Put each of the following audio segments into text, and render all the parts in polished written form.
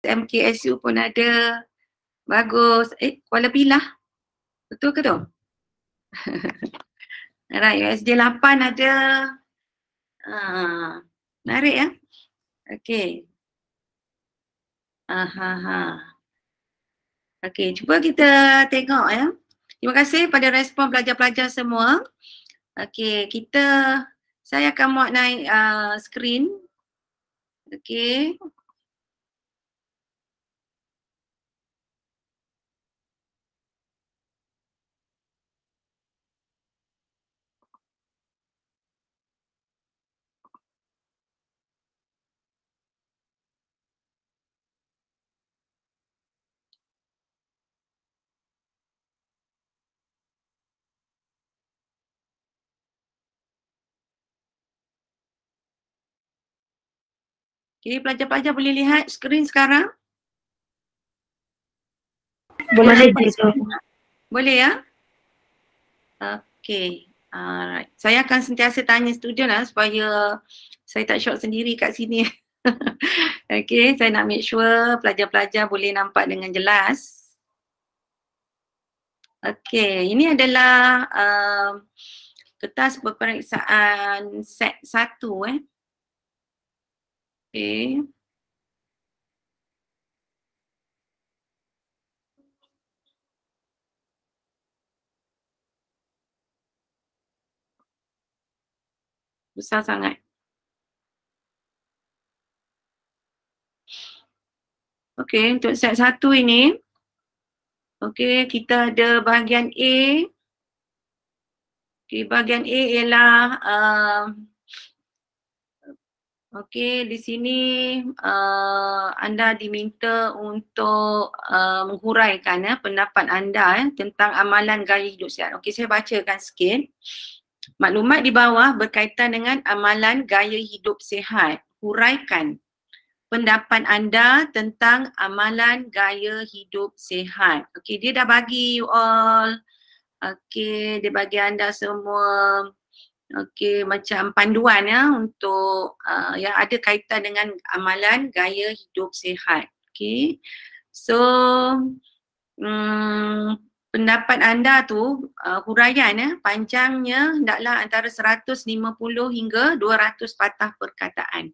SMKSU pun ada. Bagus. Kuala Pilah. Betul ke tu? Alright, USJ 8 ada. Menarik ya. Okey. Okey, cuba kita tengok ya. Terima kasih pada respon pelajar-pelajar semua. Okey, saya akan muat naik skrin. Okey. Okey, pelajar-pelajar boleh lihat skrin sekarang? Boleh, cikgu. Boleh ya? Okey. Alright. Saya akan sentiasa tanya student supaya saya tak short sendiri kat sini. Okey, saya nak make sure pelajar-pelajar boleh nampak dengan jelas. Okey, ini adalah kertas peperiksaan set 1 Okey. Besar sangat. Okey, untuk set 1 ini, okey, kita ada bahagian A. Okey, bahagian A ialah okey, di sini anda diminta untuk menghuraikan pendapat anda tentang amalan gaya hidup sihat. Okey, saya bacakan sikit. Maklumat di bawah berkaitan dengan amalan gaya hidup sihat. Huraikan pendapat anda tentang amalan gaya hidup sihat. Okey, dia dah bagi you all. Okey, dia bagi anda semua. Okey, macam panduan untuk yang ada kaitan dengan amalan gaya hidup sihat. Okey. So, pendapat anda tu huraian panjangnya hendaklah antara 150 hingga 200 patah perkataan.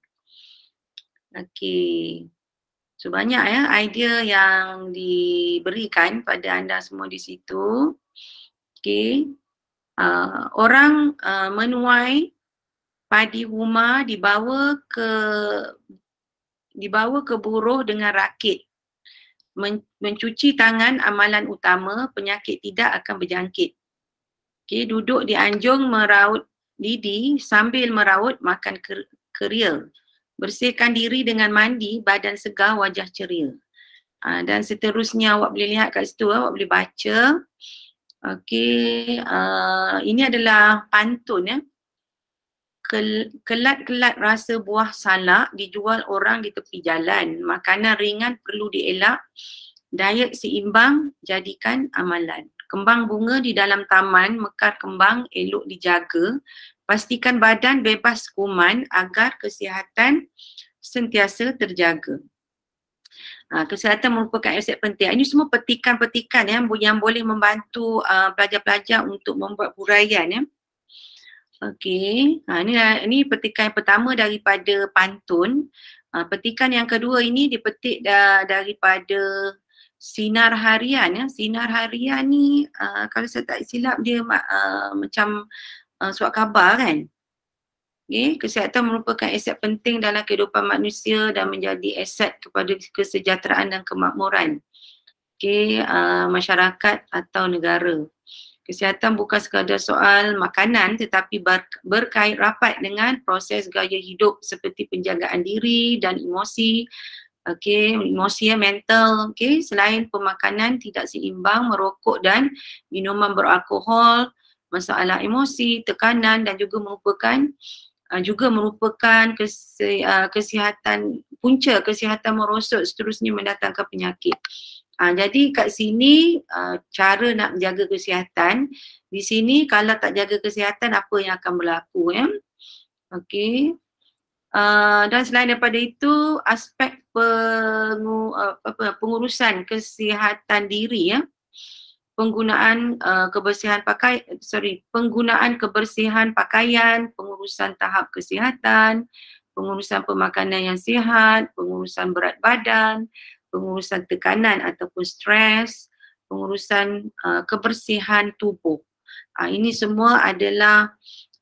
Okey. So banyak idea yang diberikan pada anda semua di situ. Okey. Orang menuai padi huma dibawa ke buruh dengan rakit. Mencuci tangan amalan utama, penyakit tidak akan berjangkit. Okey, duduk di anjung meraut lidi sambil meraut makan keria. Bersihkan diri dengan mandi, badan segar, wajah ceria. Dan seterusnya awak boleh lihat kat situ, awak boleh baca. Okey, ini adalah pantun Kelat-kelat rasa buah salak dijual orang di tepi jalan. Makanan ringan perlu dielak. Diet seimbang jadikan amalan. Kembang bunga di dalam taman, mekar kembang elok dijaga. Pastikan badan bebas kuman agar kesihatan sentiasa terjaga. Kesihatan merupakan aset penting. Ini semua petikan-petikan yang boleh membantu pelajar-pelajar untuk membuat huraian Okey, ini petikan yang pertama daripada pantun. Petikan yang kedua ini dipetik daripada Sinar Harian Sinar Harian ni kalau saya tak silap dia macam surat khabar kan. Okay, kesihatan merupakan aset penting dalam kehidupan manusia dan menjadi aset kepada kesejahteraan dan kemakmuran masyarakat atau negara. Kesihatan bukan sekadar soal makanan tetapi berkait rapat dengan proses gaya hidup seperti penjagaan diri dan emosi. Emosi mental. Selain pemakanan tidak seimbang, merokok dan minuman beralkohol, masalah emosi, tekanan dan juga merupakan kesihatan punca kesihatan merosot seterusnya mendatangkan penyakit. Jadi kat sini cara nak menjaga kesihatan. Di sini kalau tak jaga kesihatan apa yang akan berlaku Okey. Dan selain daripada itu, aspek pengurusan kesihatan diri, ya, penggunaan penggunaan kebersihan pakaian, pengurusan tahap kesihatan, pengurusan pemakanan yang sihat, pengurusan berat badan, pengurusan tekanan ataupun stres, pengurusan kebersihan tubuh. Ini semua adalah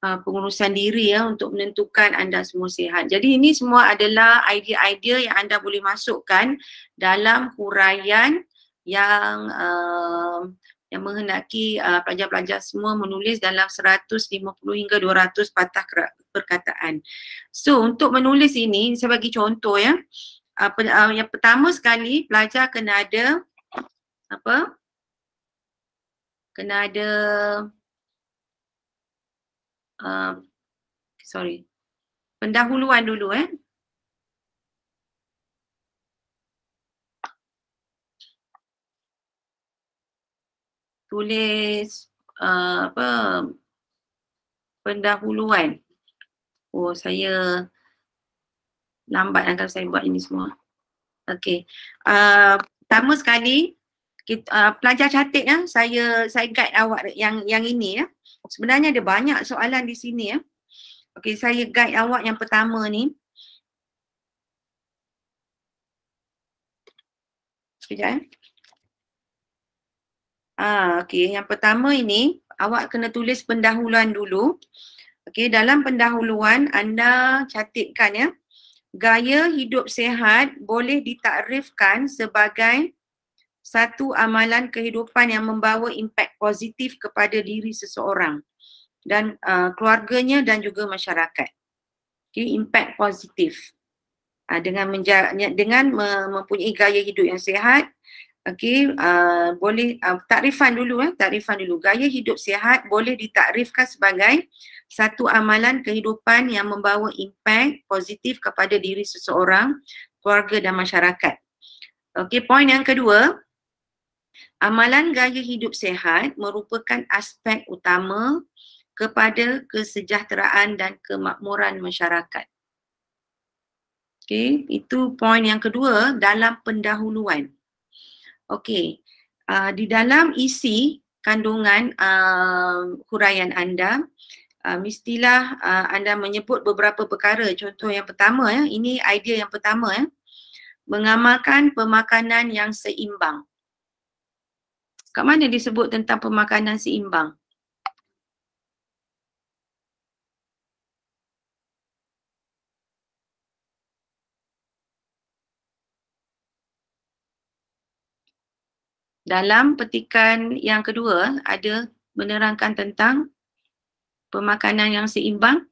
pengurusan diri, ya, untuk menentukan anda semua sihat. Jadi ini semua adalah idea-idea yang anda boleh masukkan dalam huraian yang menghendaki pelajar-pelajar semua menulis dalam 150 hingga 200 patah perkataan. So untuk menulis ini, saya bagi contoh, ya. Yang pertama sekali, pelajar kena ada pendahuluan dulu, tulis pendahuluan. Oh, saya lambat kalau saya buat ini semua. Okey. Pertama sekali, pelajar catat, ya. Saya guide awak yang ini, ya. Sebenarnya ada banyak soalan di sini, ya. Okey, saya guide awak yang pertama ni. Sekejap, ya. Okey, yang pertama ini awak kena tulis pendahuluan dulu. Okey, dalam pendahuluan anda catatkan, ya, gaya hidup sihat boleh ditakrifkan sebagai satu amalan kehidupan yang membawa impak positif kepada diri seseorang dan keluarganya dan juga masyarakat. Okey, impak positif. Dengan mempunyai gaya hidup yang sihat. Okey, boleh takrifan dulu, takrifan dulu. Gaya hidup sihat boleh ditakrifkan sebagai satu amalan kehidupan yang membawa impak positif kepada diri seseorang, keluarga dan masyarakat. Okey, poin yang kedua, amalan gaya hidup sihat merupakan aspek utama kepada kesejahteraan dan kemakmuran masyarakat. Okey, itu poin yang kedua dalam pendahuluan. Okey, di dalam isi kandungan huraian anda, mestilah anda menyebut beberapa perkara. Contoh yang pertama, ya, ini idea yang pertama, ya, mengamalkan pemakanan yang seimbang. Kat mana disebut tentang pemakanan seimbang? Dalam petikan yang kedua ada menerangkan tentang pemakanan yang seimbang.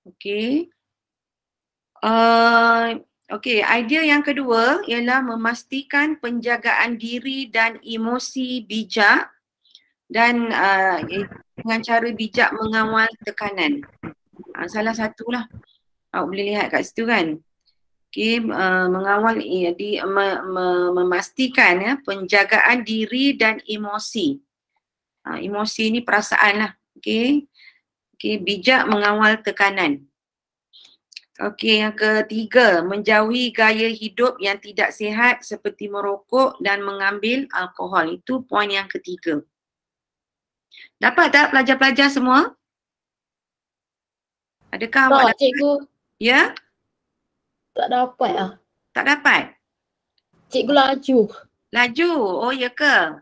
Okey. Okey, idea yang kedua ialah memastikan penjagaan diri dan emosi bijak dan dengan cara bijak mengawal tekanan. Salah satulah awak boleh lihat kat situ, kan. Okey, mengawal memastikan, ya, penjagaan diri dan emosi. Emosi ni perasaan lah. Okey. Okey, bijak mengawal tekanan. Okey, yang ketiga, menjauhi gaya hidup yang tidak sihat seperti merokok dan mengambil alkohol. Itu poin yang ketiga. Dapat tak pelajar-pelajar semua? Adakah awak dapat? Cikgu. Ya? Tak dapat lah. Tak dapat? Cikgu laju. Laju? Oh, ya ke?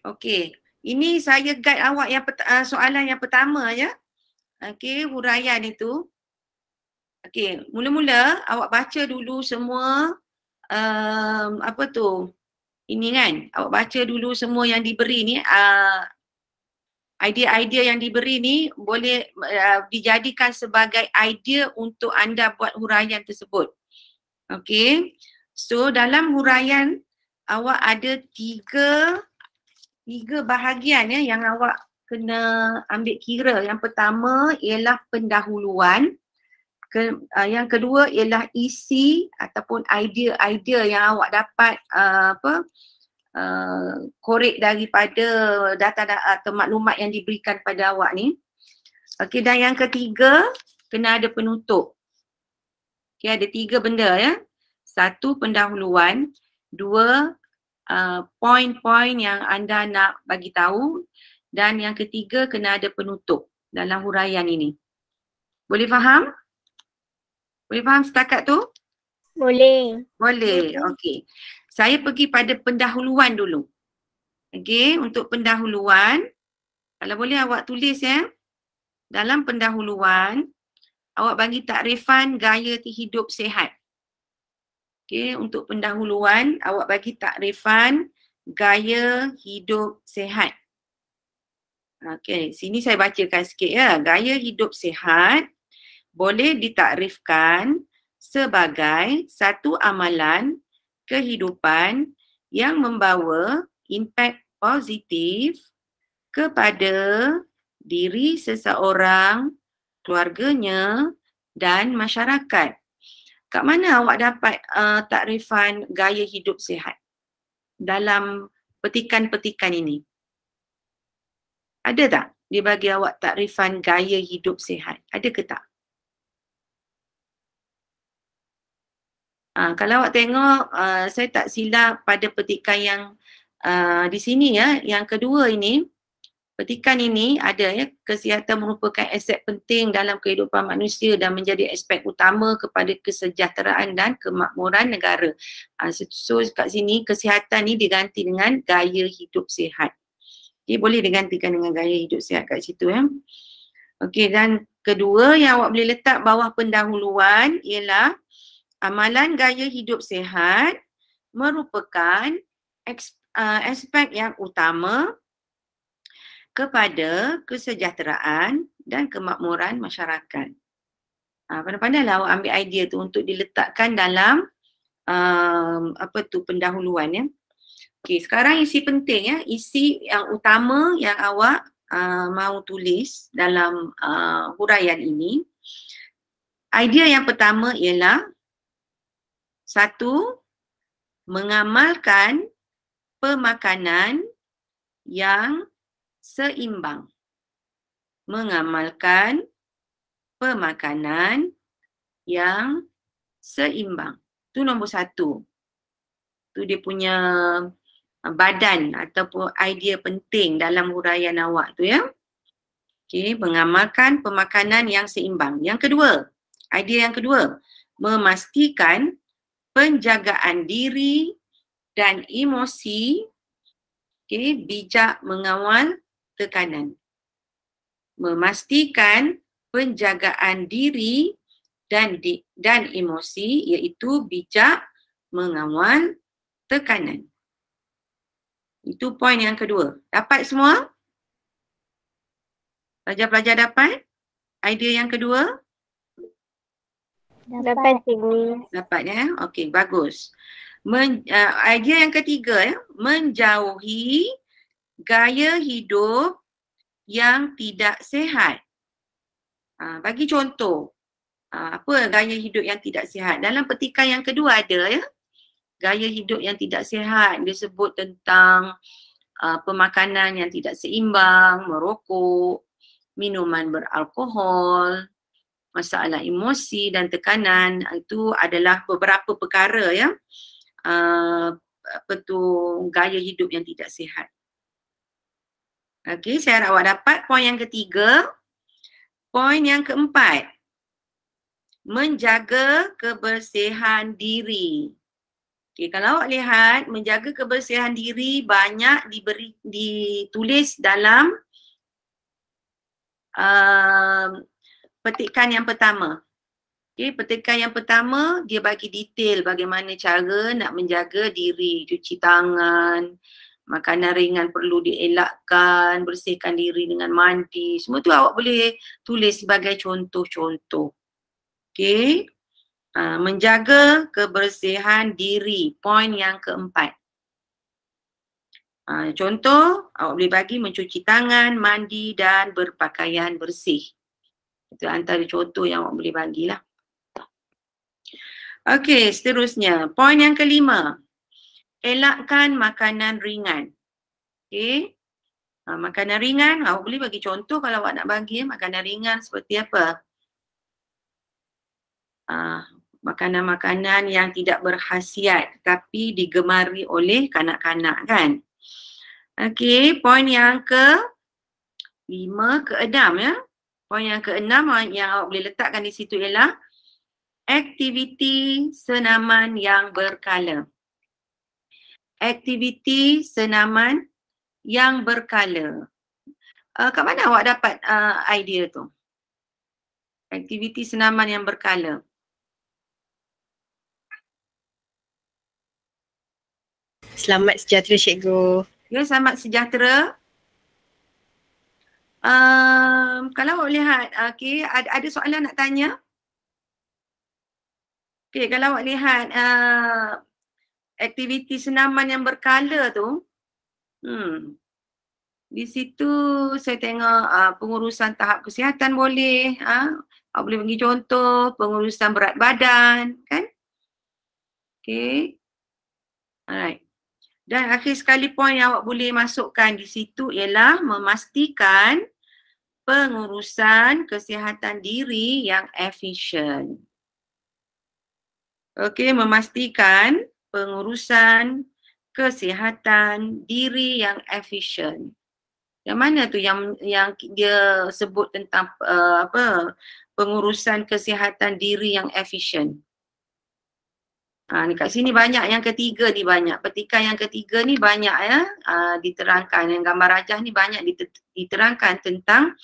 Okey. Ini saya guide awak yang soalan yang pertama, ya. Okey, huraian itu. Okey, mula-mula awak baca dulu semua ini, kan. Awak baca dulu semua yang diberi ni, idea-idea yang diberi ni boleh dijadikan sebagai idea untuk anda buat huraian tersebut. Okey. So dalam huraian awak ada tiga bahagian, ya, yang awak kena ambil kira. Yang pertama ialah pendahuluan. Yang kedua ialah isi ataupun idea-idea yang awak dapat korek daripada data atau maklumat yang diberikan pada awak ni. Okey, dan yang ketiga, kena ada penutup. Okey, ada 3 benda ya. 1, pendahuluan. 2, poin-poin yang anda nak bagi tahu. Dan yang ketiga, kena ada penutup dalam huraian ini. Boleh faham? Boleh faham setakat tu? Boleh. Boleh, okey. Saya pergi pada pendahuluan dulu. Okey, untuk pendahuluan, kalau boleh awak tulis ya. Dalam pendahuluan, awak bagi takrifan gaya hidup sihat. Okey, untuk pendahuluan, awak bagi takrifan gaya hidup sihat. Okey, sini saya bacakan sikit ya. Gaya hidup sihat boleh ditakrifkan sebagai satu amalan kehidupan yang membawa impak positif kepada diri seseorang, keluarganya dan masyarakat. Kat mana awak dapat takrifan gaya hidup sihat dalam petikan-petikan ini? Ada tak dia bagi awak takrifan gaya hidup sihat? Ada ke tak? Kalau awak tengok, saya tak silap pada petikan yang di sini ya, yang kedua ini, petikan ini ada ya, kesihatan merupakan aset penting dalam kehidupan manusia dan menjadi aspek utama kepada kesejahteraan dan kemakmuran negara. So kat sini kesihatan ni diganti dengan gaya hidup sihat. Okay, boleh digantikan dengan gaya hidup sihat kat situ ya. Okey, dan kedua yang awak boleh letak bawah pendahuluan ialah amalan gaya hidup sihat merupakan aspek yang utama kepada kesejahteraan dan kemakmuran masyarakat. Pandai-pandailah awak ambil idea tu untuk diletakkan dalam pendahuluan ya. Okey, sekarang isi penting ya, isi yang utama yang awak mahu tulis dalam huraian ini. Idea yang pertama ialah 1, mengamalkan pemakanan yang seimbang. Mengamalkan pemakanan yang seimbang. Itu nombor 1. Itu dia punya badan ataupun idea penting dalam huraian awak tu ya. Okey, mengamalkan pemakanan yang seimbang. Yang kedua, idea yang kedua, memastikan penjagaan diri dan emosi, bijak mengawal tekanan. Memastikan penjagaan diri dan emosi iaitu bijak mengawal tekanan. Itu poin yang kedua. Dapat semua? Pelajar-pelajar dapat? Idea yang kedua? Dapat cikgu. Dapat ya? Okey, bagus. Idea yang ketiga ya, menjauhi gaya hidup yang tidak sihat. Bagi contoh, apa gaya hidup yang tidak sihat? Dalam petikan yang kedua ada ya, gaya hidup yang tidak sihat. Dia sebut tentang pemakanan yang tidak seimbang, merokok, minuman beralkohol, masalah emosi dan tekanan. Itu adalah beberapa perkara ya, gaya hidup yang tidak sihat. Okey, saya harap awak dapat poin yang ketiga. Poin yang keempat, menjaga kebersihan diri. Okey, kalau awak lihat, menjaga kebersihan diri banyak ditulis dalam petikan yang pertama. Okay, petikan yang pertama dia bagi detail bagaimana cara nak menjaga diri, cuci tangan, makanan ringan perlu dielakkan, bersihkan diri dengan mandi. Semua tu awak boleh tulis sebagai contoh-contoh. Okay. Menjaga kebersihan diri, poin yang keempat. Contoh, awak boleh bagi mencuci tangan, mandi dan berpakaian bersih. Itu antara contoh yang awak boleh bagilah. Okey, seterusnya. Poin yang kelima. elakkan makanan ringan. Okey. Makanan ringan, awak boleh bagi contoh kalau awak nak bagi makanan ringan seperti apa? Makanan-makanan yang tidak berkhasiat tapi digemari oleh kanak-kanak kan. Okey, poin yang ke-5, ke-6 ya. Poin yang ke-6 yang awak boleh letakkan di situ ialah aktiviti senaman yang berkala. Aktiviti senaman yang berkala. Kat mana awak dapat idea tu? Aktiviti senaman yang berkala. Selamat sejahtera cikgu. Ya, selamat sejahtera. Kalau awak lihat, okay, ada soalan nak tanya? Okay, kalau awak lihat aktiviti senaman yang berkala tu, di situ saya tengok pengurusan tahap kesihatan boleh, awak boleh bagi contoh pengurusan berat badan, kan? Okay. Alright. Dan akhir sekali poin yang awak boleh masukkan di situ ialah memastikan pengurusan kesihatan diri yang efisien. Okey, memastikan pengurusan kesihatan diri yang efisien. Yang mana tu yang dia sebut tentang pengurusan kesihatan diri yang efisien? Ni kat sini banyak, yang ketiga ni banyak. Petikan yang ketiga ni banyak ya diterangkan. Yang gambar rajah ni banyak diterangkan tentang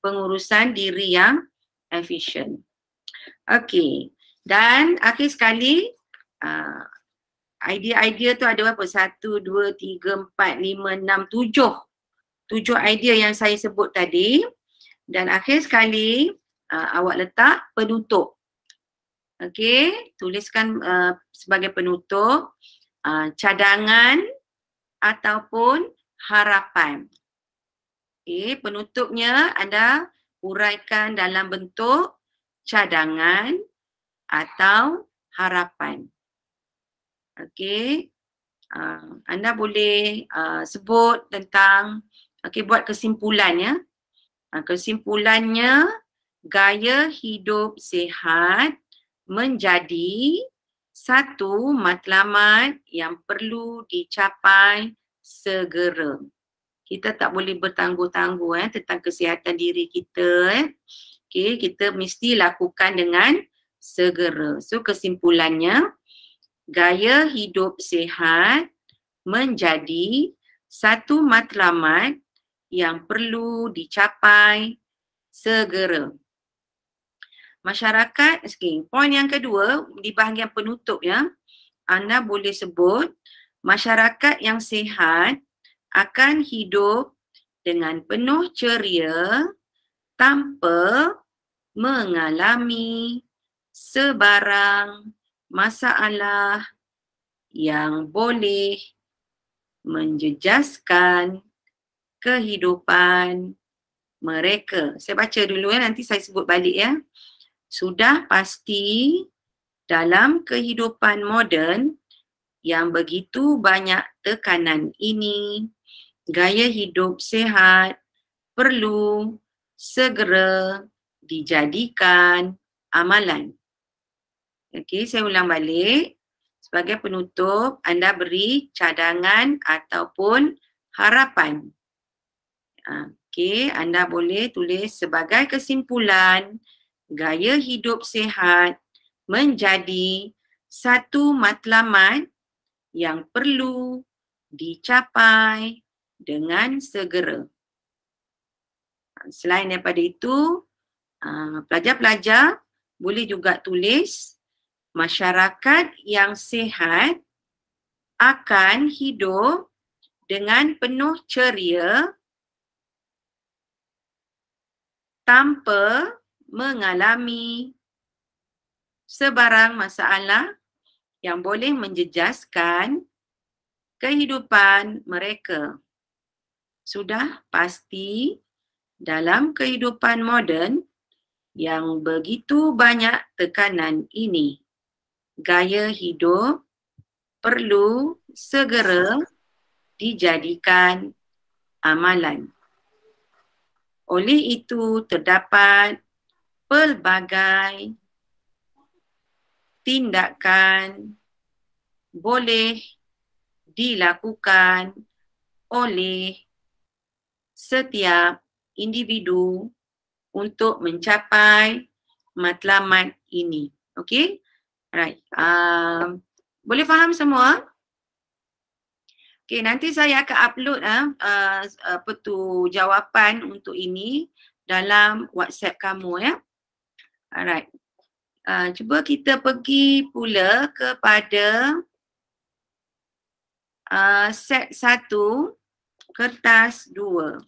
pengurusan diri yang efisien. Okey. Dan akhir sekali idea-idea tu ada berapa? 1, 2, 3, 4, 5, 6, 7. 7 idea yang saya sebut tadi. Dan akhir sekali awak letak penutup. Okey, tuliskan sebagai penutup cadangan ataupun harapan. Okey, penutupnya anda uraikan dalam bentuk cadangan atau harapan. Okey, anda boleh sebut tentang, buat kesimpulan ya. Kesimpulannya, gaya hidup sihat menjadi satu matlamat yang perlu dicapai segera. Kita tak boleh bertangguh-tangguh tentang kesihatan diri kita. Okay, kita mesti lakukan dengan segera. So kesimpulannya, gaya hidup sihat menjadi satu matlamat yang perlu dicapai segera. Masyarakat, poin yang kedua di bahagian penutup ya, anda boleh sebut masyarakat yang sihat akan hidup dengan penuh ceria tanpa mengalami sebarang masalah yang boleh menjejaskan kehidupan mereka. Saya baca dulu nanti saya sebut balik ya. Sudah pasti dalam kehidupan moden yang begitu banyak tekanan ini, gaya hidup sihat perlu segera dijadikan amalan. Okey, saya ulang balik. Sebagai penutup, anda beri cadangan ataupun harapan. Okey, anda boleh tulis sebagai kesimpulan, gaya hidup sihat menjadi satu matlamat yang perlu dicapai dengan segera. Selain daripada itu, pelajar-pelajar boleh juga tulis masyarakat yang sihat akan hidup dengan penuh ceria tanpa mengalami sebarang masalah yang boleh menjejaskan kehidupan mereka. Sudah pasti dalam kehidupan moden yang begitu banyak tekanan ini, gaya hidup perlu segera dijadikan amalan. Oleh itu terdapat pelbagai tindakan boleh dilakukan oleh setiap individu untuk mencapai matlamat ini. Okey? Alright. Boleh faham semua? Okey, nanti saya akan upload apa tu jawapan untuk ini dalam WhatsApp kamu ya. Alright. Cuba kita pergi pula kepada set 1 kertas 2.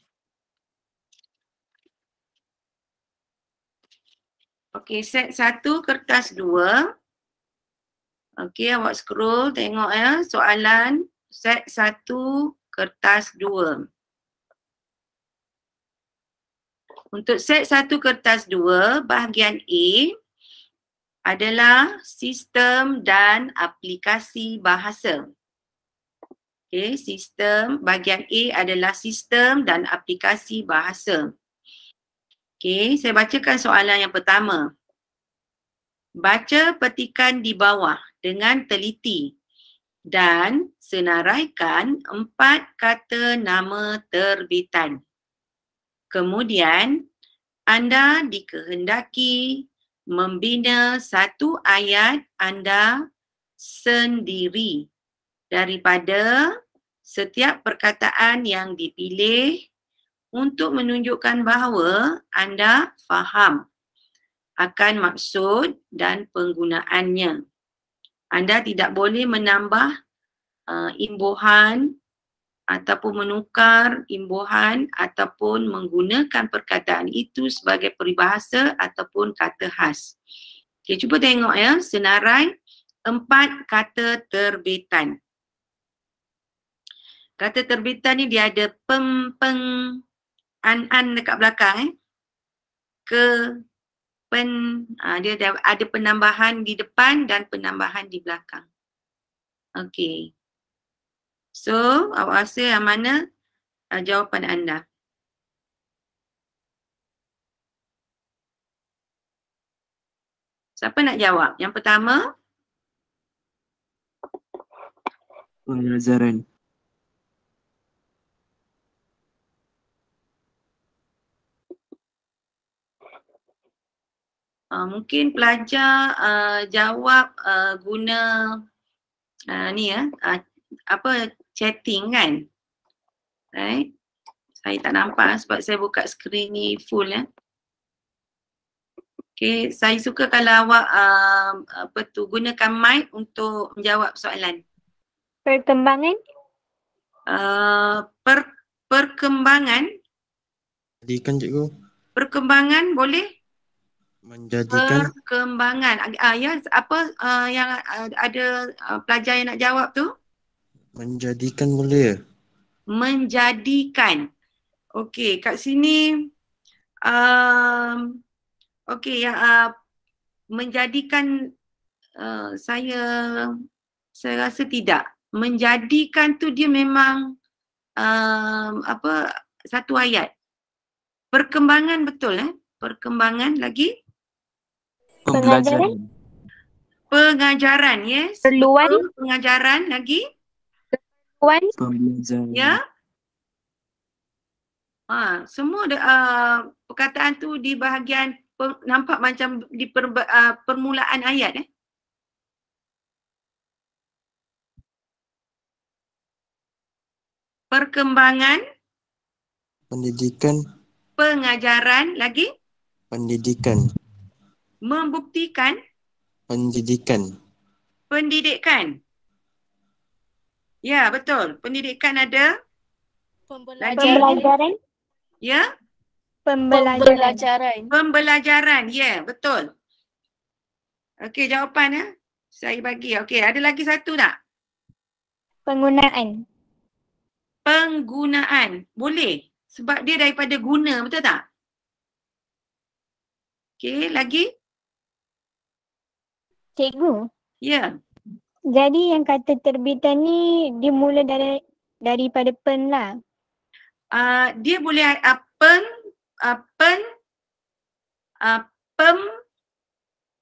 Okey, set 1 kertas 2. Okey, awak scroll tengok ya soalan set 1 kertas 2. Untuk set 1 kertas 2, bahagian A adalah sistem dan aplikasi bahasa. Okey, sistem bahagian A adalah sistem dan aplikasi bahasa. Okey, saya bacakan soalan yang pertama. Baca petikan di bawah dengan teliti dan senaraikan 4 kata nama terbitan. Kemudian, anda dikehendaki membina satu ayat anda sendiri daripada setiap perkataan yang dipilih untuk menunjukkan bahawa anda faham akan maksud dan penggunaannya. Anda tidak boleh menambah imbuhan ataupun menukar imbuhan ataupun menggunakan perkataan itu sebagai peribahasa ataupun kata khas. Okay, cuba tengok ya, senarai 4 kata terbitan. Kata terbitan ni dia ada peng, an dekat belakang dia ada penambahan di depan dan penambahan di belakang. Okey. So, awak rasa yang mana jawapan anda? Siapa nak jawab? Yang pertama? Pembelajaran. Mungkin pelajar jawab guna chatting kan? Right? Saya tak nampak sebab saya buka skrin ni full ya. Okay, saya suka kalau awak gunakan mic untuk menjawab soalan. Perkembangan? Perkembangan? Jadikan cikgu. Perkembangan boleh? Menjadikan. Perkembangan. Ya, apa yang ada pelajar yang nak jawab tu? Menjadikan boleh ya? Menjadikan. Okey, kat sini okey, menjadikan saya rasa tidak. Menjadikan tu dia memang satu ayat. Perkembangan betul Perkembangan lagi? Pembelajaran? Pengajaran, yes. Perluan? Pengajaran lagi? Perluan? Pembelajaran. Ya. Semua perkataan tu di bahagian nampak macam di permulaan ayat Perkembangan. Pendidikan. Pengajaran lagi? Pendidikan. Membuktikan. Pendidikan. Pendidikan. Ya, betul. Pendidikan ada? Pembelajaran? Ya? Pembelajaran. Pembelajaran, ya, betul. Okey, jawapan ya. Saya bagi. Okey, ada lagi satu tak? Penggunaan. Penggunaan. Boleh. Sebab dia daripada guna, betul tak? Okey, lagi? Cikgu. Ya. Jadi yang kata terbitan ni dia mula daripada pen lah. Dia boleh pen, pen, pem,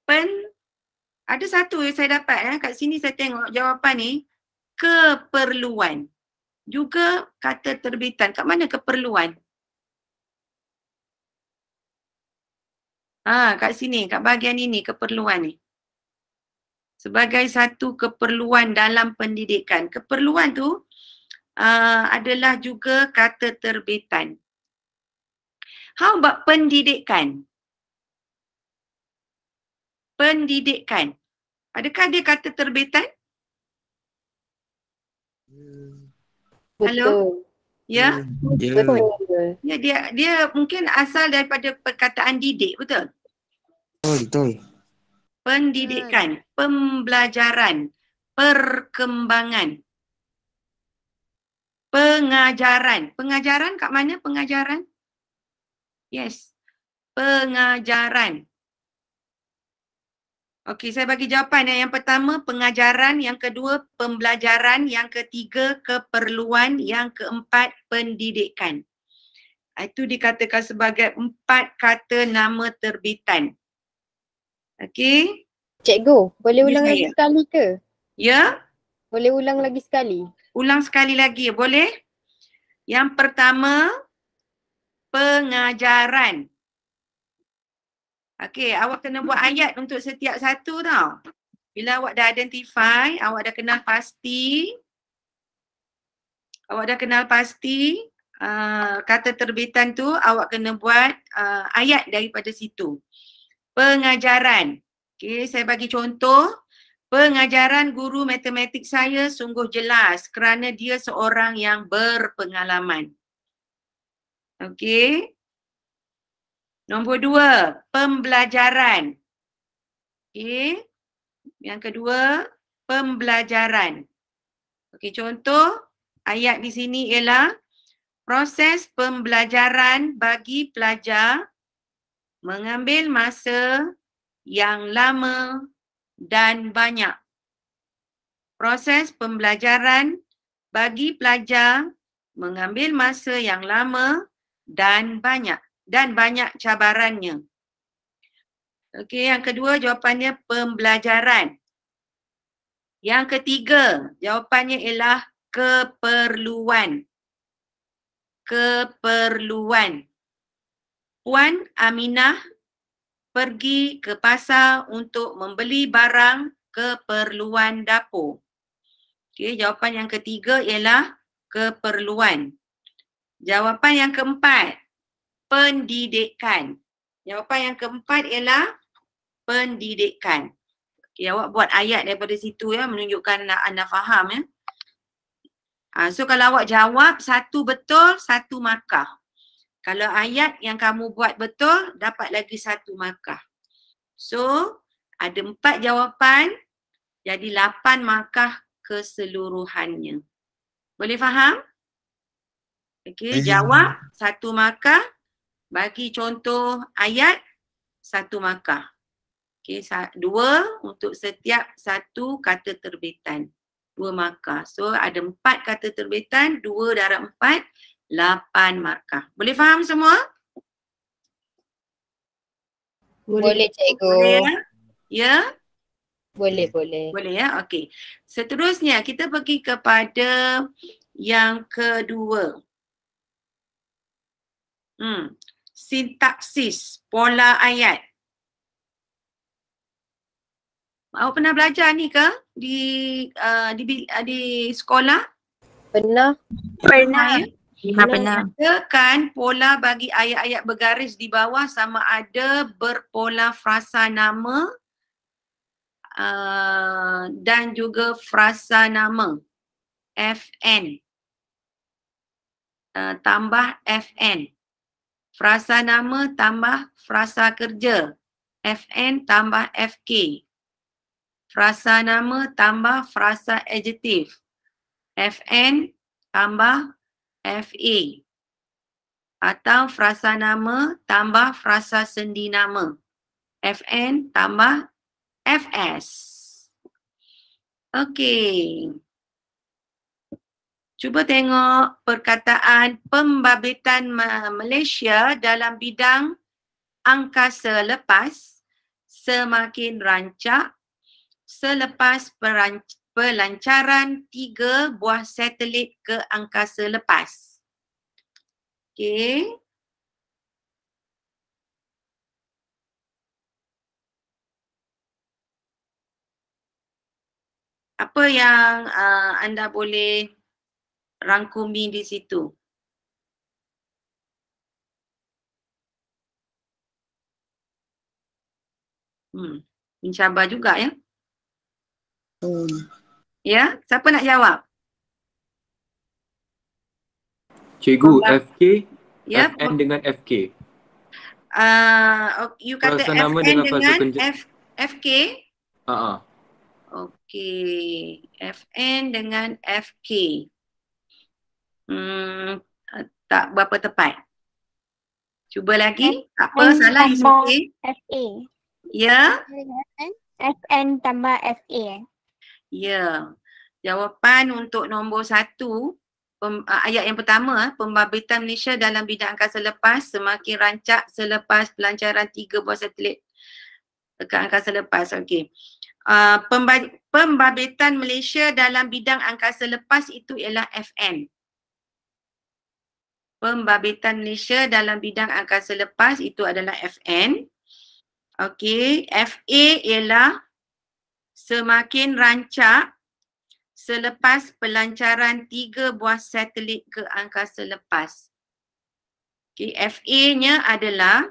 pen. Ada satu yang saya dapat kat sini saya tengok jawapan ni, keperluan. Juga kata terbitan. Kat mana keperluan? Kat sini, kat bahagian ini keperluan ni. Sebagai satu keperluan dalam pendidikan. Keperluan tu adalah juga kata terbitan. How about pendidikan? Pendidikan. Adakah dia kata terbitan? Hello? Ya? Ya. Betul. Ya, dia mungkin asal daripada perkataan didik, betul? Betul. Pendidikan, pembelajaran, perkembangan, pengajaran. Pengajaran kat mana pengajaran? Yes, pengajaran. Okey, saya bagi jawapan. Yang pertama pengajaran, yang kedua pembelajaran, yang ketiga keperluan, yang keempat pendidikan. Itu dikatakan sebagai 4 kata nama terbitan. Okey? Cikgu, boleh Ya, ulang saya. lagi sekali ke? Ya? Boleh ulang lagi sekali? Ulang sekali lagi, boleh? Yang pertama, pengajaran. Okey, awak kena buat ayat untuk setiap satu tau. Bila awak dah identify, awak dah kenal pasti. Kata terbitan tu, awak kena buat ayat daripada situ. Pengajaran. Okey, saya bagi contoh. Pengajaran guru matematik saya sungguh jelas kerana dia seorang yang berpengalaman. Okey. Nombor 2, pembelajaran. Okey. Yang kedua, pembelajaran. Okey, contoh ayat di sini ialah proses pembelajaran bagi pelajar mengambil masa yang lama dan banyak. Proses pembelajaran bagi pelajar mengambil masa yang lama dan banyak cabarannya. Okey, yang kedua jawapannya pembelajaran. Yang ketiga jawapannya ialah keperluan. Keperluan. Puan Aminah pergi ke pasar untuk membeli barang keperluan dapur. Okey, jawapan yang ketiga ialah keperluan. Jawapan yang keempat, pendidikan. Jawapan yang keempat ialah pendidikan. Okey, awak buat ayat daripada situ ya, menunjukkan anda faham ya. So kalau awak jawab satu betul, satu markah. Kalau ayat yang kamu buat betul, dapat lagi satu markah. So ada 4 jawapan, jadi 8 markah keseluruhannya. Boleh faham? Okey, jawab 1 markah, bagi contoh ayat 1 markah. Okey, 2 untuk setiap satu kata terbitan. 2 markah. So ada 4 kata terbitan, 2 darab 4, 8 markah. Boleh faham semua? Boleh cikgu. Boleh ya? Ya? Boleh. Boleh ya? Okey. Seterusnya kita pergi kepada yang kedua. Sintaksis, pola ayat. Awak pernah belajar ni ke di sekolah? Pernah? Pernah. Pernah. Tekan pola bagi ayat-ayat bergaris di bawah sama ada berpola frasa nama dan juga frasa nama. FN. Tambah FN. Frasa nama tambah frasa kerja. FN tambah FK. Frasa nama tambah frasa adjektif. FN tambah FA. Atau frasa nama tambah frasa sendi nama. FN tambah FS. Okey. Cuba tengok perkataan pembabitkan Malaysia dalam bidang angkasa lepas semakin rancak selepas pelancaran 3 buah satelit ke angkasa lepas. Okey. Apa yang anda boleh rangkumi di situ? Mencabar juga ya. Ya, siapa nak jawab? Cikgu, FK, Ya, FN dengan FK. you kata Perasa nama FN dengan dengan perasa FK? Okey, FN dengan FK. Tak berapa tepat. Cuba lagi. Tak apa, salah is okay. FA. Ya? FN tambah FA. Ya. Jawapan untuk nombor 1, ayat yang pertama, pembabitan Malaysia dalam bidang angkasa lepas semakin rancak selepas pelancaran 3 buah satelit ke angkasa lepas. Okey. Pembabitan Malaysia dalam bidang angkasa lepas itu ialah FN. Pembabitan Malaysia dalam bidang angkasa lepas itu adalah FN. Okey, FA ialah semakin rancak selepas pelancaran 3 buah satelit ke angkasa lepas. Okey, FA-nya adalah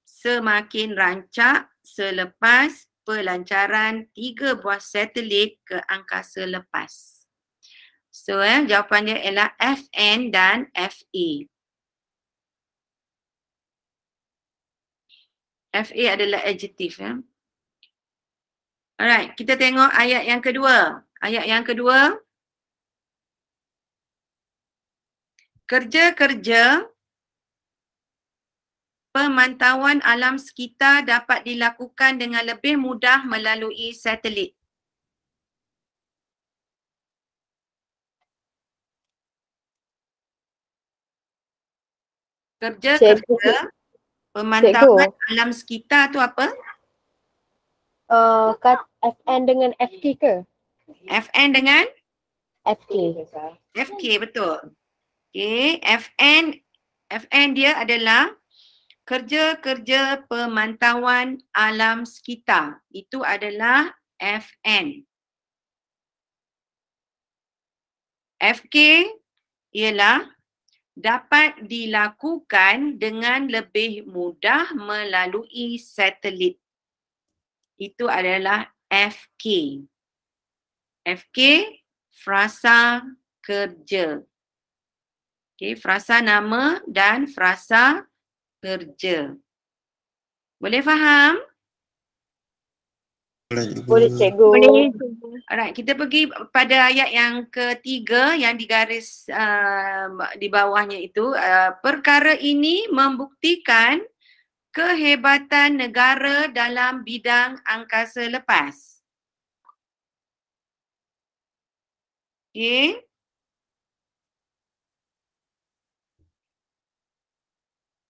semakin rancak selepas pelancaran 3 buah satelit ke angkasa lepas. So jawapan dia ialah FN dan FA. FA adalah adjektif ya. Alright, kita tengok ayat yang kedua. Ayat yang kedua. Kerja-kerja pemantauan alam sekitar dapat dilakukan dengan lebih mudah melalui satelit. Kerja-kerja pemantauan alam sekitar tu apa? FN dengan FK ke? FN dengan? FK. FK, betul. Okay, FN dia adalah kerja-kerja pemantauan alam sekitar. Itu adalah FN. FK ialah dapat dilakukan dengan lebih mudah melalui satelit. Itu adalah FK. FK, frasa kerja. Okay, frasa nama dan frasa kerja. Boleh faham? Boleh cikgu. Boleh. Alright, kita pergi pada ayat yang ketiga yang digaris di bawahnya itu. Perkara ini membuktikan kehebatan negara dalam bidang angkasa lepas. Okay.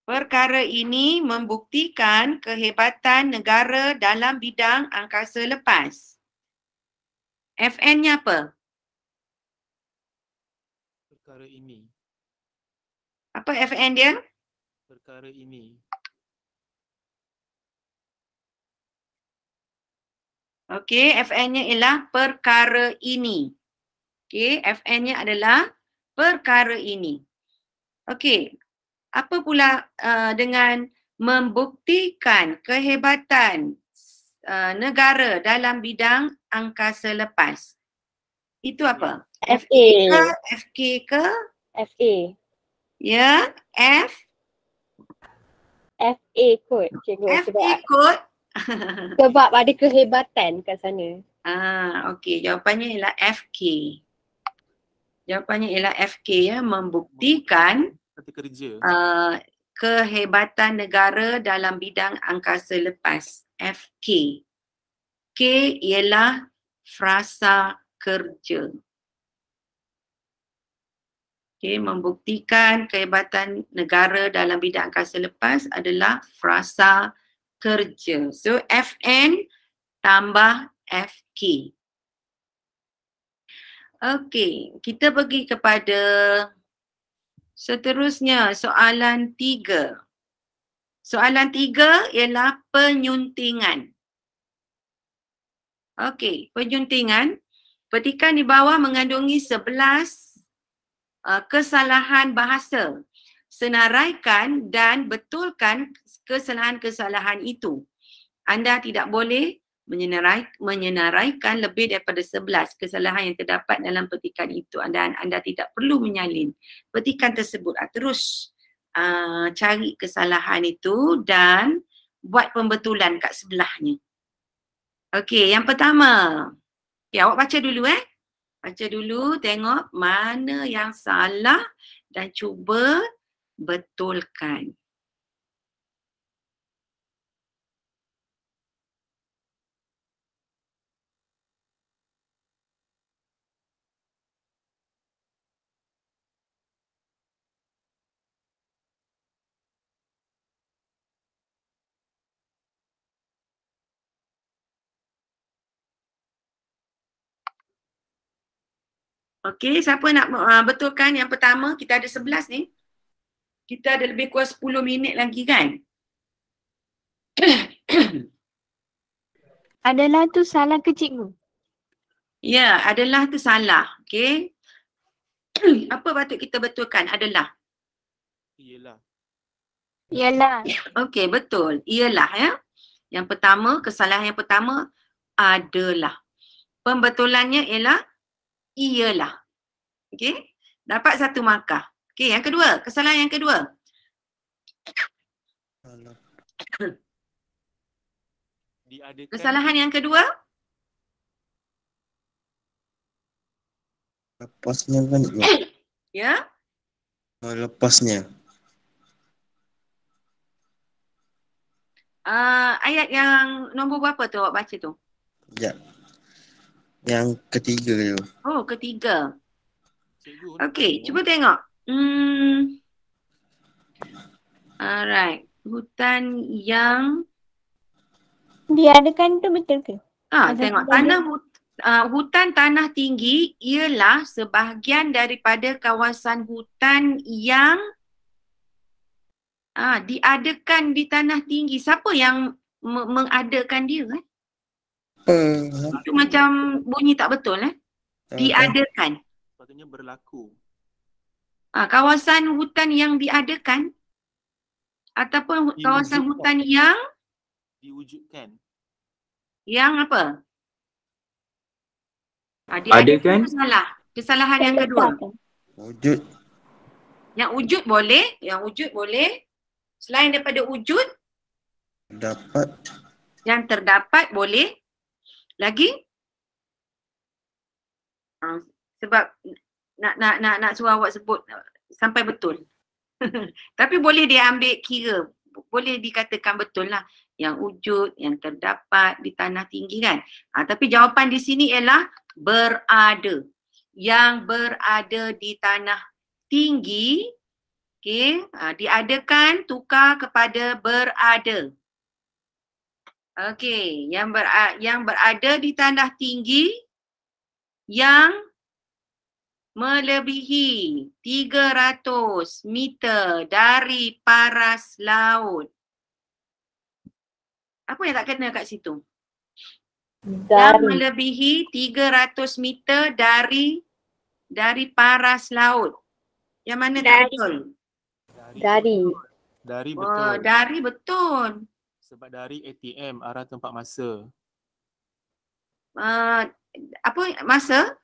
Perkara ini membuktikan kehebatan negara dalam bidang angkasa lepas. FN-nya apa? Perkara ini. Apa FN dia? Perkara ini. Okey, FN-nya ialah perkara ini. Okey, FN-nya adalah perkara ini. Okey, apa pula dengan membuktikan kehebatan negara dalam bidang angkasa lepas? Itu apa? FA. FK ke? FA. Ya, FA kot cikgu. FA kot. Sebab ada kehebatan kat sana. Okey, jawapannya ialah FK. Jawapannya ialah FK ya, membuktikan kehebatan negara dalam bidang angkasa lepas. FK. K ialah frasa kerja. Okay, membuktikan kehebatan negara dalam bidang angkasa lepas adalah frasa kerja. So FN tambah FK. Okey, kita pergi kepada seterusnya soalan 3. Soalan 3 ialah penyuntingan. Okey, penyuntingan. Petikan di bawah mengandungi 11 kesalahan bahasa. Senaraikan dan betulkan kesalahan-kesalahan itu. Anda tidak boleh menyenaraikan lebih daripada 11 kesalahan yang terdapat dalam petikan itu. Anda tidak perlu menyalin petikan tersebut. Terus cari kesalahan itu dan buat pembetulan kat sebelahnya. Okey, yang pertama. Okay, awak baca dulu Baca dulu, tengok mana yang salah dan cuba betulkan. Okey, siapa nak betulkan yang pertama? Kita ada 11 ni. Kita ada lebih kurang 10 minit lagi kan? Adalah tu salah ke cikgu? Ya, adalah tu salah. Okey. Apa patut kita betulkan? Adalah. Iyalah. Ialah. Okey, betul. Ialah ya. Yang pertama, kesalahan yang pertama adalah. Pembetulannya ialah ialah. Okey. Dapat 1 markah. Okey, yang kedua. Kesalahan yang kedua. Diadakan. Kesalahan yang kedua. Lepasnya kan? Ya. Lepasnya. Ayat yang nombor berapa tu awak baca tu? Ya. Yang ketiga tu. Oh, ketiga. Cikgu, Okey, cuba tengok. Alright. Hutan yang Diadakan tu betul ke? tengok hutan tanah tinggi ialah sebahagian daripada kawasan hutan yang diadakan di tanah tinggi. Siapa yang mengadakan dia? Itu macam bunyi tak betul Diadakan. Sepatutnya berlaku. Kawasan hutan yang diadakan ataupun kawasan hutan yang Diwujudkan. apa? Adakan. Salah. Kesalahan yang kedua. Wujud. Yang wujud boleh. Selain daripada wujud, Dapat. yang terdapat boleh. Lagi? Sebab nak suruh awak sebut sampai betul. Tapi boleh dia ambil kira. Boleh dikatakan betul lah. Yang wujud, yang terdapat di tanah tinggi kan. Tapi jawapan di sini ialah berada. Yang berada di tanah tinggi, diadakan tukar kepada berada. Okey, yang berada di tanah tinggi yang melebihi 300 meter dari paras laut. Apa yang tak kena kat situ? Yang melebihi 300 meter dari paras laut. Yang mana tak betul? Dari betul. Dari betul. Sebab dari ATM arah tempat masa. Apa masa?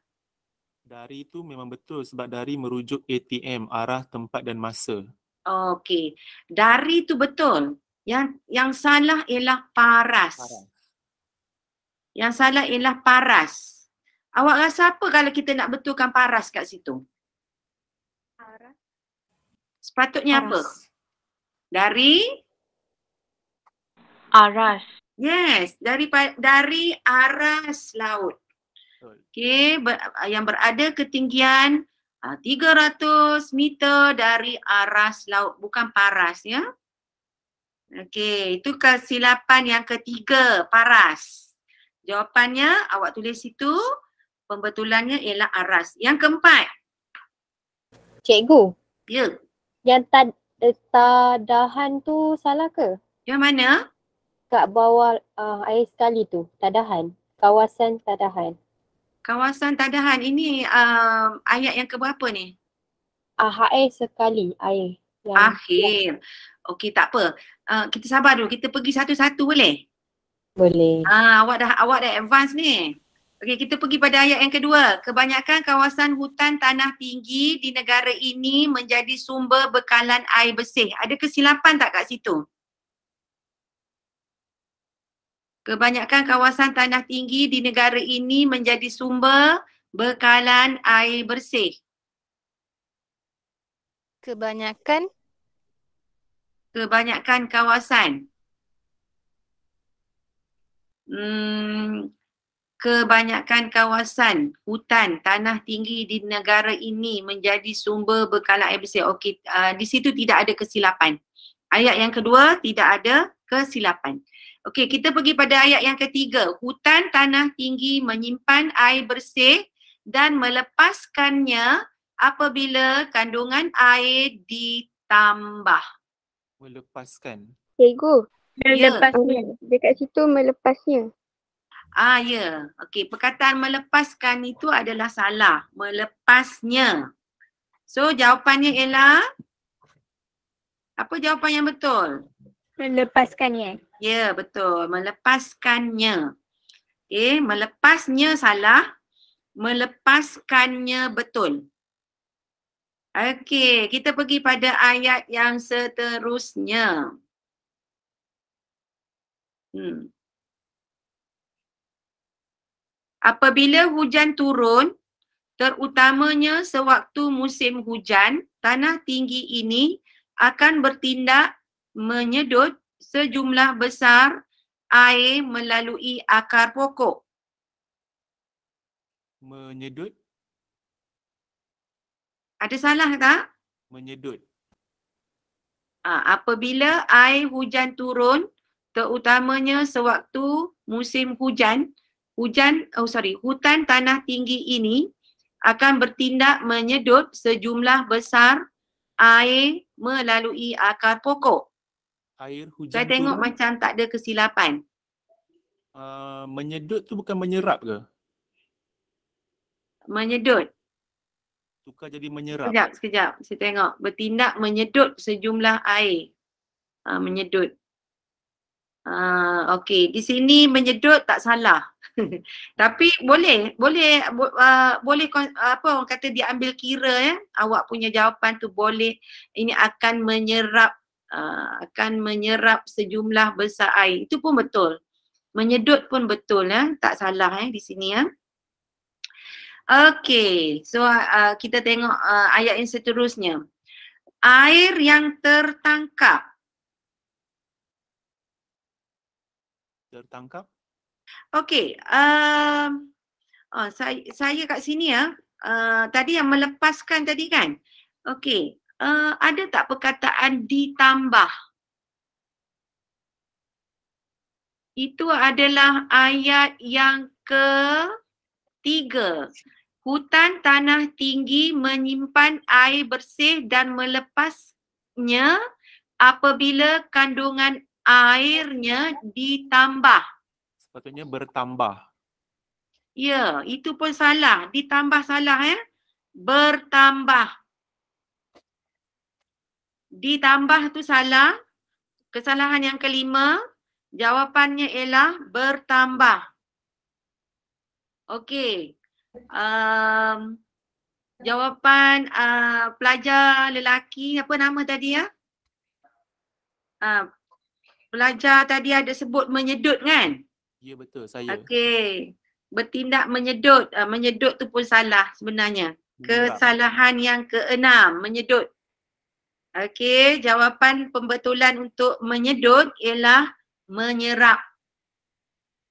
Dari itu memang betul sebab dari merujuk ATM arah tempat dan masa. Okey. Dari itu betul. Yang salah ialah paras. Yang salah ialah paras. Awak rasa apa kalau kita nak betulkan paras kat situ? Paras. Sepatutnya paras. Apa? Dari? Aras. Yes, dari aras laut. Betul. Okey, yang berada ketinggian 300 meter dari aras laut, bukan paras ya. Okey, itu kesilapan yang ketiga, paras. Jawapannya awak tulis situ, pembetulannya ialah aras. Yang keempat, Cikgu, ya, yang tadahan tu salah ke? yang mana? Kat bawah air sekali tu, tadahan. Kawasan tadahan. Kawasan tadahan ini ayat yang keberapa ni? Air sekali, air. Yang Akhir. Okey, tak apa. Kita sabar dulu, kita pergi satu-satu boleh? boleh. Awak dah advance ni. Okey, kita pergi pada ayat yang kedua. Kebanyakan kawasan hutan tanah tinggi di negara ini menjadi sumber bekalan air bersih. Ada kesilapan tak kat situ? Kebanyakan kawasan tanah tinggi di negara ini menjadi sumber bekalan air bersih. Kebanyakan Kebanyakan kawasan. Kebanyakan kawasan hutan tanah tinggi di negara ini menjadi sumber bekalan air bersih. Okey, di situ tidak ada kesilapan. Ayat yang kedua tidak ada kesilapan. Okey, kita pergi pada ayat yang ketiga. Hutan tanah tinggi menyimpan air bersih dan melepaskannya apabila kandungan air ditambah. Melepaskan. cikgu. Ya. Melepasnya. Dekat situ melepasnya. Ya. Okey, perkataan melepaskan itu adalah salah. Melepasnya. So, jawapannya ialah apa jawapan yang betul? Melepaskannya. Ya, betul. Melepaskannya. Okey, melepasnya salah. Melepaskannya betul. Okey, kita pergi pada ayat yang seterusnya. Apabila hujan turun, terutamanya sewaktu musim hujan, tanah tinggi ini akan bertindak menyedut sejumlah besar air melalui akar pokok. Menyedut. Ada salah tak? Menyedut. Apabila air hujan turun, terutamanya sewaktu musim hutan tanah tinggi ini akan bertindak menyedut sejumlah besar air melalui akar pokok. Air hujan Saya tengok turun. macam tak ada kesilapan. Menyedut tu bukan menyerap ke? Menyedut. Tukar jadi menyerap. Sekejap. Saya tengok. Bertindak menyedut sejumlah air. Menyedut. Okey. Di sini menyedut tak salah. Tapi boleh apa orang kata diambil kira ya. Awak punya jawapan tu boleh. Ini akan menyerap sejumlah besar air. Itu pun betul. Menyedut pun betul ya. Tak salah di sini ya. Okey, so kita tengok ayat yang seterusnya. Air yang tertangkap. Tertangkap. Okey, saya kat sini ya. Tadi yang melepaskan tadi kan. Okey, ada tak perkataan ditambah? Itu adalah ayat yang ketiga. Hutan tanah tinggi menyimpan air bersih dan melepasnya apabila kandungan airnya ditambah. Sepatutnya bertambah. Ya, itu pun salah. Ditambah salah ya. Bertambah. Ditambah tu salah. Kesalahan yang kelima, jawapannya ialah bertambah. Okey. Jawapan pelajar lelaki, apa nama tadi ya? Pelajar tadi ada sebut menyedut kan? Ya betul, saya. Okey. Bertindak menyedut. Menyedut tu pun salah sebenarnya. Kesalahan yang keenam, menyedut. Okey, jawapan pembetulan untuk menyedut ialah menyerap.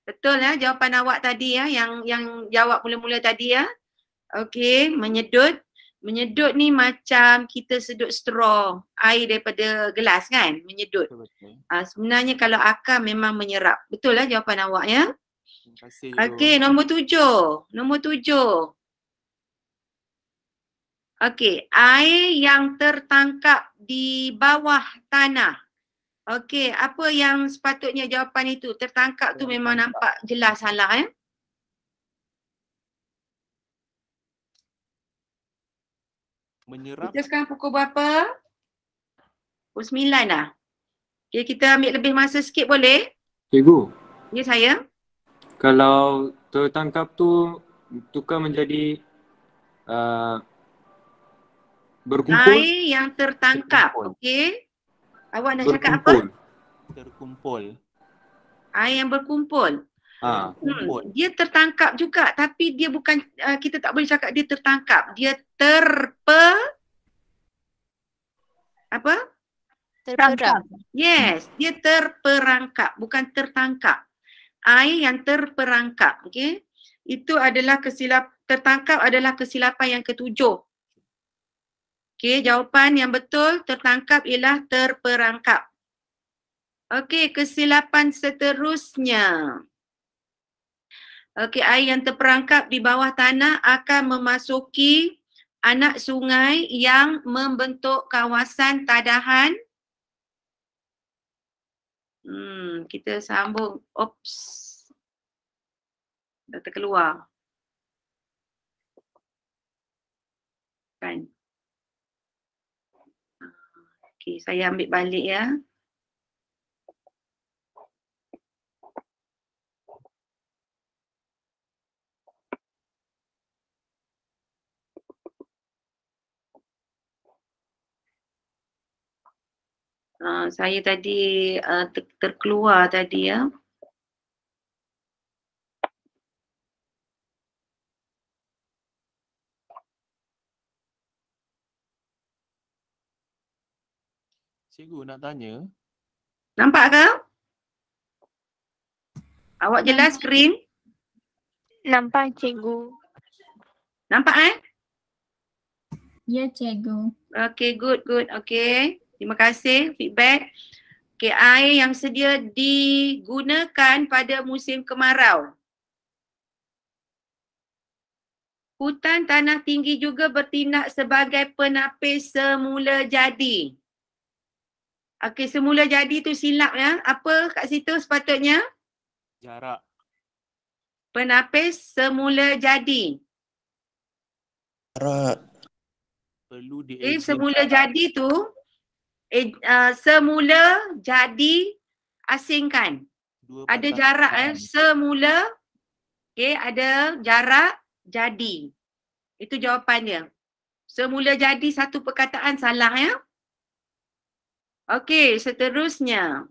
Betul ya jawapan awak tadi ya, yang jawab mula-mula tadi ya. Okey, menyedut. Menyedut ni macam kita sedut straw air daripada gelas kan, menyedut. Betul. Sebenarnya kalau akar memang menyerap. Betul lah jawapan awak ya. Terima kasih. Okey, nombor 7. Nombor 7. Okey, air yang tertangkap di bawah tanah. Okey, apa yang sepatutnya jawapan itu? Tertangkap tu memang nampak jelas salah ya. Menyerap. Kita sekarang pukul berapa? Pukul 9 dah. Okay, kita ambil lebih masa sikit boleh? Cikgu, Ya saya. kalau tertangkap tu tukar menjadi berkumpul. Air yang tertangkap. Berkumpul. Okey. Awak nak cakap apa? Berkumpul. Terkumpul. Air yang berkumpul. Kumpul. Dia tertangkap juga tapi dia bukan, kita tak boleh cakap dia tertangkap. Dia apa? Terperap. Yes, dia terperangkap, bukan tertangkap. Air yang terperangkap, okey. Itu adalah tertangkap adalah kesilapan yang ketujuh. Okey, jawapan yang betul tertangkap ialah terperangkap. Okey, kesilapan seterusnya. Okey, air yang terperangkap di bawah tanah akan memasuki anak sungai yang membentuk kawasan tadahan. Kita sambung. Oops. Dah terkeluar. Kan. Okey, saya ambil balik ya. Saya tadi terkeluar tadi ya. Cikgu nak tanya. Nampak ke? Awak jelas skrin? Nampak cikgu. Nampak Ya, cikgu. Okay, good. Okay. Terima kasih feedback. Okay, air yang sedia digunakan pada musim kemarau. Hutan tanah tinggi juga bertindak sebagai penapis semula jadi. Okay, semula jadi tu silap ya. Apa kat situ sepatutnya? Jarak. Penapis semula jadi. Jarak. Perlu Semula jadi tu semula jadi asingkan. Ada jarak semula. Okay, ada jarak jadi. Itu jawapan dia. Semula jadi satu perkataan salah ya. Okey, seterusnya.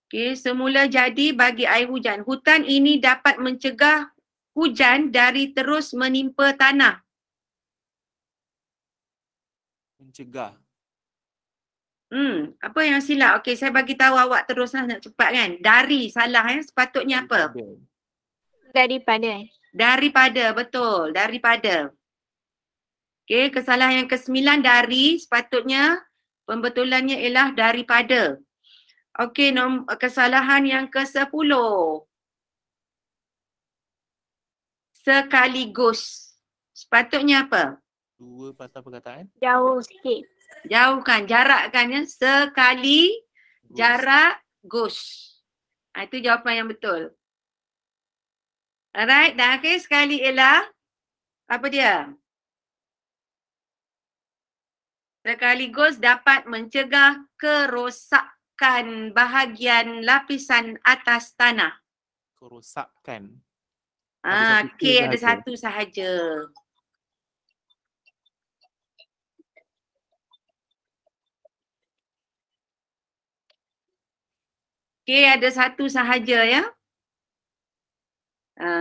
Okey, semula jadi bagi air hujan. Hutan ini dapat mencegah hujan dari terus menimpa tanah. Mencegah. Apa yang silap? Okey, saya bagi tahu awak teruslah nak cepat kan. Dari salah ya. Sepatutnya apa? Daripada. Daripada, betul. Daripada. Okey, kesalahan yang ke-9 dari, sepatutnya pembetulannya ialah daripada. Okey, kesalahan yang ke-10. Sekaligus. Sepatutnya apa? Dua patah perkataan. Jauh sikit. Jauhkan, jarakkan ya. Sekali, jarak, gus. Itu jawapan yang betul. Alright, dan akhir sekali ialah apa dia? Sekaligus dapat mencegah kerosakan bahagian lapisan atas tanah. Kerosakan. K ada satu sahaja. K ada satu sahaja ya.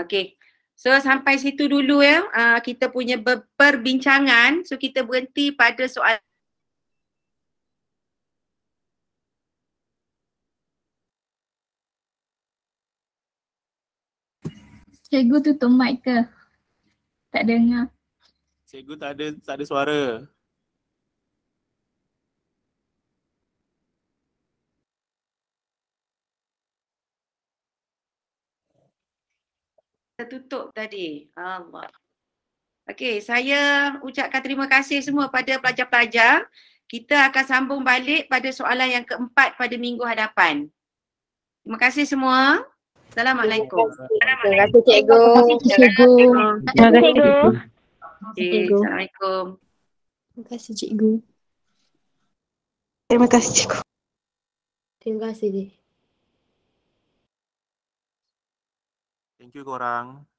Okay. So sampai situ dulu ya. Kita punya perbincangan. So kita berhenti pada soalan. Cikgu tutup mic ke? Tak dengar. Cikgu tak ada suara. Tertutup tadi. Allah. Okey, saya ucapkan terima kasih semua pada pelajar-pelajar. Kita akan sambung balik pada soalan yang keempat pada minggu hadapan. Terima kasih semua. Assalamualaikum. Terima kasih cikgu. Terima kasih cikgu. Okey, Assalamualaikum. Terima kasih cikgu. Terima kasih cikgu. Terima kasih. Thank you korang.